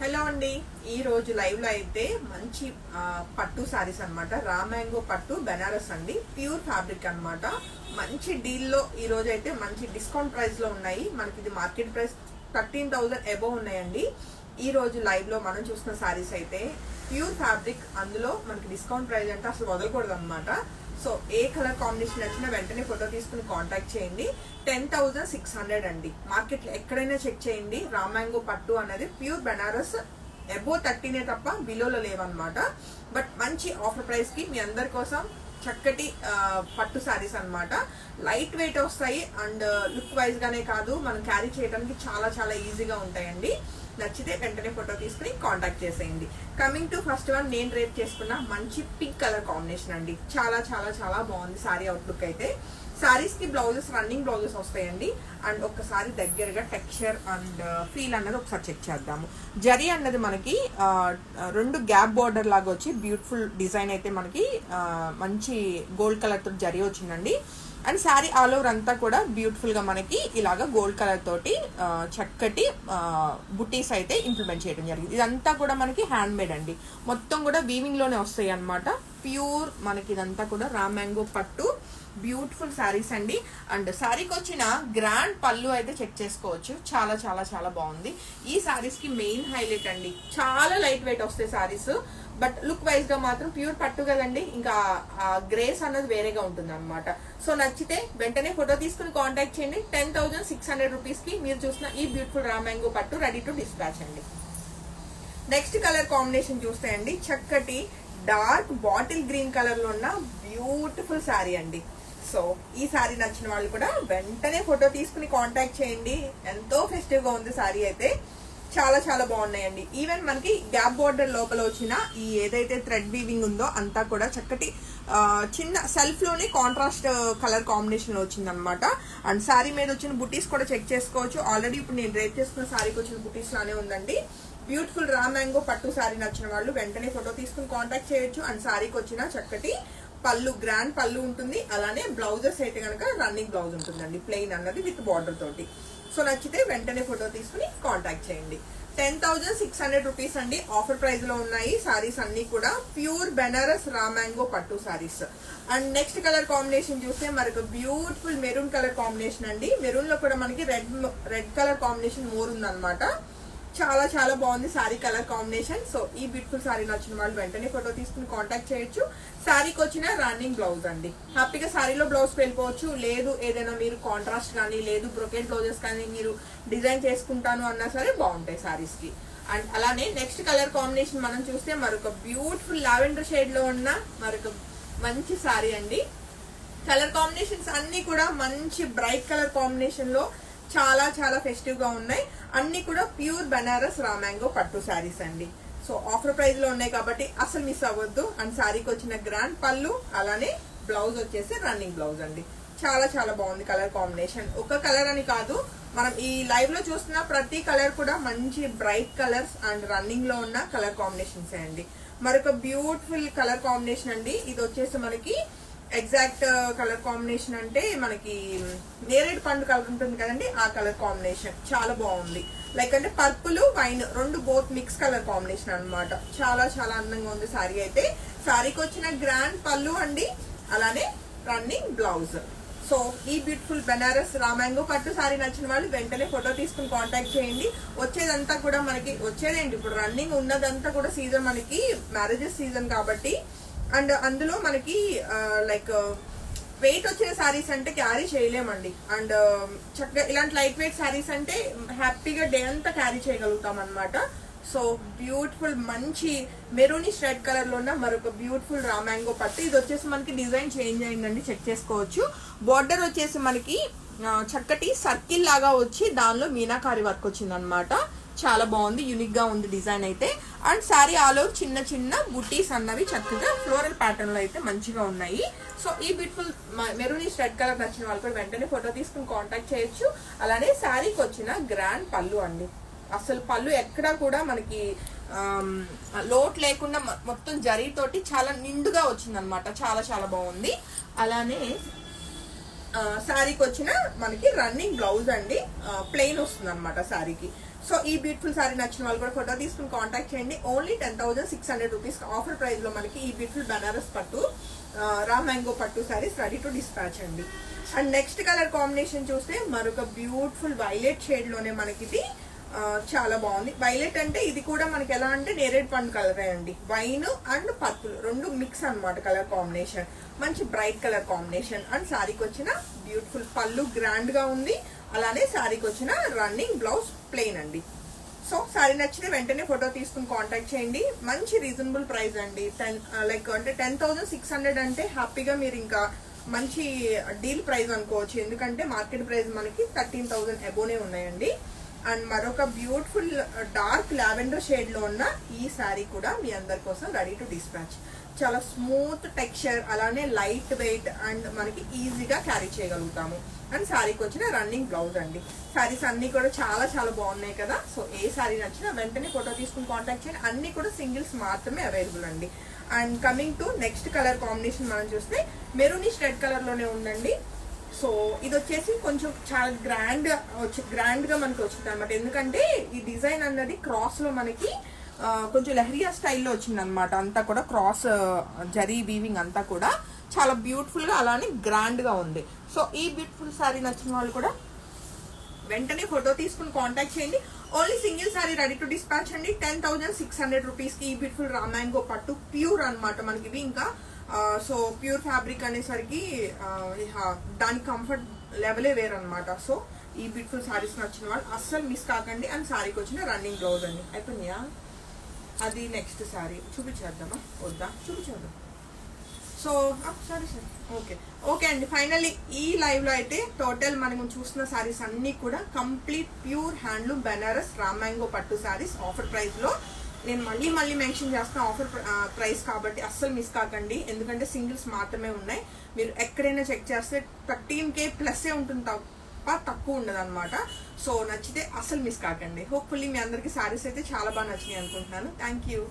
Hello అండి, ఈ రోజు లైవ్ లో అయితే మంచి పట్టు సారీస్ అన్నమాట. రా మ్యాంగో పట్టు బెనారస్ అండి, ప్యూర్ ఫ్యాబ్రిక్ అన్నమాట. మంచి డీల్ లో ఈ రోజు అయితే మంచి డిస్కౌంట్ ప్రైస్ లో ఉన్నాయి. మనకి ఇది మార్కెట్ ప్రైస్ 13,000 అబోవ్ ఉన్నాయండి. ఈ రోజు లైవ్ లో మనం చూస్తున్న సారీస్ అయితే ప్యూర్ ఫ్యాబ్రిక్, అందులో మనకి డిస్కౌంట్ ప్రైస్ అంటే అసలు వదలకూడదు అనమాట. సో ఏ కలర్ కాంబినేషన్ నచ్చినా వెంటనే ఫోటో తీసుకుని కాంటాక్ట్ చేయండి. 10,600 అండి. మార్కెట్ లో ఎక్కడైనా చెక్ చేయండి, రా మ్యాంగో పట్టు అనేది ప్యూర్ బెనారస్ అబోవ్ 13 తప్ప బిలోలో లేవన్నమాట. బట్ మంచి ఆఫర్ ప్రైస్ కి మీ అందరి కోసం చక్కటి పట్టు సారీస్ అన్నమాట. లైట్ వెయిట్ వస్తాయి అండ్ లుక్ వైజ్ గానే కాదు, మనం క్యారీ చేయడానికి చాలా చాలా ఈజీగా ఉంటాయండి. నచ్చితే వెంటనే ఫోటో తీసుకుని కాంటాక్ట్ చేసేయండి. కమింగ్ టు ఫస్ట్ వన్, నేను రేప్ చేసుకున్న మంచి పింక్ కలర్ కాంబినేషన్ అండి. చాలా చాలా చాలా బాగుంది సారీ అవుట్లుక్ అయితే. సారీస్ కి బ్లౌజెస్ రన్నింగ్ బ్లౌజెస్ వస్తాయండి. అండ్ ఒక్కసారి దగ్గరగా టెక్స్చర్ అండ్ ఫీల్ అన్నది ఒకసారి చెక్ చేద్దాము. జరీ అన్నది మనకి రెండు గ్యాప్ బోర్డర్ లాగా వచ్చి బ్యూటిఫుల్ డిజైన్ అయితే మనకి మంచి గోల్డ్ కలర్ తో జరీ వచ్చిందండి. అండ్ శారీ ఆల్ ఓవర్ అంతా కూడా బ్యూటిఫుల్ గా మనకి ఇలాగా గోల్డ్ కలర్ తోటి చక్కటి బుటీస్ అయితే ఇంప్లిమెంట్ చేయడం జరిగింది. ఇదంతా కూడా మనకి హ్యాండ్ మేడ్ అండి. మొత్తం కూడా వీవింగ్ లోనే వస్తాయి అన్నమాట. ప్యూర్ మనకి ఇదంతా కూడా రా మ్యాంగో పట్టు బ్యూటిఫుల్ శారీస్ అండి. అండ్ శారీకి వచ్చిన గ్రాండ్ పళ్ళు అయితే చెక్ చేసుకోవచ్చు. చాలా చాలా చాలా బాగుంది. ఈ శారీస్ కి మెయిన్ హైలైట్ అండి, చాలా లైట్ వెయిట్ వస్తాయి శారీస్. బట్ లుక్ వైజ్ గా మాత్రం ప్యూర్ పట్టు కదండి, ఇంకా గ్రేస్ అన్నది వేరేగా ఉంటుంది అనమాట. సో నచ్చితే వెంటనే ఫోటో తీసుకుని కాంటాక్ట్ చేయండి. 10,600 రూపీస్ కి మీరు చూసిన ఈ బ్యూటిఫుల్ రా మ్యాంగో పట్టు రెడీ టు డిస్పాచ్ అండి. నెక్స్ట్ కలర్ కాంబినేషన్ చూస్తే అండి, చక్కటి డార్క్ బాటిల్ గ్రీన్ కలర్ లో ఉన్న బ్యూటిఫుల్ శారీ అండి. సో ఈ శారీ నచ్చిన వాళ్ళు కూడా వెంటనే ఫోటో తీసుకుని కాంటాక్ట్ చేయండి. ఎంతో ఫెస్టివ్ గా ఉంది శారీ అయితే. చాలా చాలా బాగున్నాయండి. ఈవెన్ మనకి గ్యాప్ బోర్డర్ లోపల వచ్చిన ఈ ఏదైతే థ్రెడ్ వీవింగ్ ఉందో అంతా కూడా చక్కటి చిన్న సెల్ఫ్ లోనే కాంట్రాస్ట్ కలర్ కాంబినేషన్ లో వచ్చింది అనమాట. అండ్ శారీ మీద వచ్చిన బుటీస్ కూడా చెక్ చేసుకోవచ్చు. ఆల్రెడీ ఇప్పుడు నేను రేప్ చేసుకున్న శారీకి వచ్చిన బుటీస్ లానే ఉందండి. బ్యూటిఫుల్ రా మ్యాంగో పట్టు శారీ నచ్చిన వాళ్ళు వెంటనే ఫోటో తీసుకుని కాంటాక్ట్ చేయొచ్చు. అండ్ శారీకి వచ్చిన చక్కటి పళ్ళు, గ్రాండ్ పళ్ళు ఉంటుంది. అలానే బ్లౌజెస్ అయితే కనుక రన్నింగ్ బ్లౌజ్ ఉంటుందండి, ప్లెయిన్ అన్నది విత్ బార్డర్ తోటి. సో నచ్చితే వెంటనే ఫోటో తీసుకుని కాంటాక్ట్ చేయండి. 10,600 రూపీస్ అండి. ఆఫర్ ప్రైస్ లో ఉన్నాయి సారీస్ అన్ని కూడా ప్యూర్ బెనారస్ రా మ్యాంగో పట్టు saris. And next colour combination చూస్తే మనకు బ్యూటిఫుల్ మెరూన్ కలర్ కాంబినేషన్ అండి. మెరూన్ లో కూడా మనకి రెడ్ కలర్ కాంబినేషన్ మోర్ ఉందన్నమాట. చాలా చాలా బాగుంది సారీ కలర్ కాంబినేషన్. సో ఈ బ్యూటిఫుల్ సారీ నచ్చిన వాళ్ళు వెంటనే ఫోటో తీసుకుని కాంటాక్ట్ చేయొచ్చు. సారీకి వచ్చిన రన్నింగ్ బ్లౌజ్ అండి. హ్యాపీగా సారీలో బ్లౌజ్ వెళ్ళిపోవచ్చు. లేదు ఏదైనా మీరు కాంట్రాస్ట్ కానీ లేదు బ్రొకెట్ బ్లౌజెస్ కానీ మీరు డిజైన్ చేసుకుంటాను అన్నా సరే బాగుంటాయి సారీస్ కి. అండ్ అలానే నెక్స్ట్ కలర్ కాంబినేషన్ మనం చూస్తే మరొక బ్యూటిఫుల్ లావెండర్ షేడ్ లో ఉన్న మరొక మంచి సారీ అండి. కలర్ కాంబినేషన్స్ అన్ని కూడా మంచి బ్రైట్ కలర్ కాంబినేషన్ లో చాలా చాలా ఫెస్టివ్ గా ఉన్నాయి. అన్ని కూడా ప్యూర్ బెనారస్ రా మ్యాంగో పట్టు శారీస్ అండి. సో ఆఫర్ ప్రైస్ లో ఉన్నాయి కాబట్టి అసలు మిస్ అవ్వద్దు. అండ్ శారీకి వచ్చిన గ్రాండ్ పళ్ళు, అలానే బ్లౌజ్ వచ్చేసి రన్నింగ్ బ్లౌజ్ అండి. చాలా చాలా బాగుంది కలర్ కాంబినేషన్. ఒక కలర్ అని కాదు, మనం ఈ లైవ్ లో చూస్తున్న ప్రతి కలర్ కూడా మంచి బ్రైట్ కలర్స్ అండ్ రన్నింగ్ లో ఉన్న కలర్ కాంబినేషన్స్ అండి. మరొక బ్యూటిఫుల్ కలర్ కాంబినేషన్ అండి. ఇది వచ్చేసి మనకి ఎగ్జాక్ట్ కలర్ కాంబినేషన్ అంటే మనకి నేరేడు పండు కలర్ ఉంటుంది కదండి, ఆ కలర్ కాంబినేషన్ చాలా బాగుంది. లైక్ అంటే పర్పుల్ వైన్ రెండు బోత్ మిక్స్ కలర్ కాంబినేషన్ అన్నమాట. చాలా చాలా అందంగా ఉంది సారీ అయితే. సారీకి వచ్చిన గ్రాండ్ పళ్ళు అండి, అలానే రన్నింగ్ బ్లౌజ్. సో ఈ బ్యూటిఫుల్ బెనారస్ రా మ్యాంగో పట్టు సారీ నచ్చిన వాళ్ళు వెంటనే ఫోటో తీసుకుని కాంటాక్ట్ చేయండి. వచ్చేదంతా కూడా మనకి వచ్చేదేంటి, ఇప్పుడు రన్నింగ్ ఉన్నదంతా కూడా సీజన్ మనకి మ్యారేజెస్ సీజన్ కాబట్టి. అండ్ అందులో మనకి లైక్ వెయిట్ వచ్చిన శారీస్ అంటే క్యారీ చేయలేమండి. అండ్ చక్కగా ఇలాంటి లైట్ వెయిట్ శారీస్ అంటే హ్యాపీగా డే అంతా క్యారీ చేయగలుగుతాం అనమాట. సో బ్యూటిఫుల్ మంచి మెరూనిష్ రెడ్ కలర్ లో ఉన్న మరొక బ్యూటిఫుల్ రా మ్యాంగో పట్టు. ఇది వచ్చేసి మనకి డిజైన్ చేంజ్ అయిందండి, చెక్ చేసుకోవచ్చు. బార్డర్ వచ్చేసి మనకి చక్కటి సర్కిల్ లాగా వచ్చి దానిలో మీనాకారి వర్క్ వచ్చింది అనమాట. చాలా బాగుంది, యూనిక్ గా ఉంది డిజైన్ అయితే. అండ్ శారీ ఆల్ ఓవర్ చిన్న చిన్న బుటీస్ అన్నవి చక్కగా ఫ్లోరల్ ప్యాటర్న్ లో అయితే మంచిగా ఉన్నాయి. సో ఈ బ్యూటిఫుల్ మెరూనిష్ రెడ్ కలర్ నచ్చిన వాళ్ళు కూడా వెంటనే ఫోటో తీసుకుని కాంటాక్ట్ చేయొచ్చు. అలానే శారీకి వచ్చిన గ్రాండ్ పళ్ళు అండి. అసలు పళ్ళు ఎక్కడా కూడా మనకి లోట్ లేకుండా మొత్తం జరీ తోటి చాలా నిండుగా వచ్చింది అనమాట. చాలా చాలా బాగుంది. అలానే శారీకి వచ్చిన మనకి రన్నింగ్ బ్లౌజ్ అండి, ప్లెయిన్ వస్తుంది అనమాట శారీకి. సో ఈ బ్యూటిఫుల్ శారీ నచ్చిన వాళ్ళు కూడా ఫోటో తీసుకుని కాంటాక్ట్ చేయండి. ఓన్లీ 10,600 రూపీస్ ఆఫర్ ప్రైస్ లో మనకి ఈ బ్యూటిఫుల్ బనారస్ పట్టు రా మ్యాంగో పట్టు శారీస్ రెడీ టు డిస్పాచ్ అండి. అండ్ నెక్స్ట్ కలర్ కాంబినేషన్ చూస్తే మరొక బ్యూటిఫుల్ వైలెట్ షేడ్ లోనే మనకి ఇది చాలా బాగుంది. వైలెట్ అంటే ఇది కూడా మనకి ఎలా అంటే నేరేడ్ పండు కలరే అండి, వైన్ అండ్ పర్పుల్ రెండు మిక్స్ అన్నమాట కలర్ కాంబినేషన్, మంచి బ్రైట్ కలర్ కాంబినేషన్. అండ్ శారీకి వచ్చిన బ్యూటిఫుల్ పళ్ళు గ్రాండ్ గా ఉంది, అలానే శారీకి వచ్చిన రన్నింగ్ బ్లౌజ్ ప్లెయిన్ అండి. సో శారీ నచ్చితే వెంటనే ఫోటో తీసుకుని కాంటాక్ట్ చేయండి. మంచి రీజనబుల్ ప్రైస్ అండి, 10,600 అంటే హ్యాపీగా మీరు ఇంకా మంచి డీల్ ప్రైస్ అనుకోవచ్చు, ఎందుకంటే మార్కెట్ ప్రైస్ మనకి 13,000 అబోనే ఉన్నాయండి. అండ్ మరొక బ్యూటిఫుల్ డార్క్ లావెండర్ షేడ్ లో ఉన్న ఈ శారీ కూడా మీ అందరి కోసం రెడీ టు డిస్పాచ్. చాలా స్మూత్ టెక్స్చర్, అలానే లైట్ వెయిట్ అండ్ మనకి ఈజీగా క్యారీ చేయగలుగుతాము. అండ్ శారీకి వచ్చిన రన్నింగ్ బ్లౌజ్ అండి. శారీస్ అన్ని కూడా చాలా చాలా బాగున్నాయి కదా. సో ఏ శారీ నచ్చినా వెంటనే ఫోటో తీసుకుని కాంటాక్ట్ చేయండి. అన్ని కూడా సింగిల్స్ మాత్రమే అవైలబుల్ అండి. And coming to next colour combination మనం చూస్తే మెరూనిష్ రెడ్ కలర్ లోనే ఉందండి. సో ఇది వచ్చేసి కొంచెం చాలా గ్రాండ్ గా మనకి వచ్చింది అనమాట, ఎందుకంటే ఈ డిజైన్ అన్నది క్రాస్ లో మనకి కొంచెం లెహరియా స్టైల్లో వచ్చింది అనమాట. అంతా కూడా క్రాస్ జరీ వీవింగ్ అంతా కూడా చాలా బ్యూటిఫుల్ గా అలానే గ్రాండ్ గా ఉంది. సో ఈ బ్యూటిఫుల్ శారీ నచ్చిన వాళ్ళు కూడా వెంటనే ఫోటో తీసుకుని కాంటాక్ట్ చేయండి. Only single sari ready to dispatch అండి. 10,600 రూపీస్ కి ఈ బ్యూటిఫుల్ రా మ్యాంగో పట్టు ప్యూర్ అనమాట మనకి ఇవి. ఇంకా సో ప్యూర్ ఫ్యాబ్రిక్ అనేసరికి దాని కంఫర్ట్ లెవెలే వేరనమాట. సో ఈ బ్యూటిఫుల్ శారీస్ నచ్చిన వాళ్ళు అస్సలు మిస్ కాకండి. అండ్ శారీకి వచ్చిన రన్నింగ్ బ్లౌజ్ అండి. అయిపోయిందా? అది నెక్స్ట్ శారీ చూపించేద్దామా? వద్దా? చూపించేద్దాం. సో సారీ ఓకే అండి. ఫైనల్లీ ఈ లైవ్ లో అయితే టోటల్ మనం చూస్తున్న శారీస్ అన్ని కూడా complete pure handloom Banaras raw mango పట్టు శారీస్ ఆఫర్ ప్రైస్ లో. నేను మళ్ళీ మెన్షన్ చేస్తున్నా ఆఫర్ ప్రైస్ కాబట్టి అస్సలు మిస్ కాకండి, ఎందుకంటే సింగిల్స్ మాత్రమే ఉన్నాయి. మీరు ఎక్కడైనా చెక్ చేస్తే 13K ప్లస్ ఉంటుంది తప్ప తక్కువ ఉండదు అనమాట. సో నచ్చితే అస్సలు మిస్ కాకండి. హోప్ఫుల్లీ మీ అందరికి శారీస్ అయితే చాలా బాగా నచ్చినాయి అనుకుంటున్నాను. Thank you.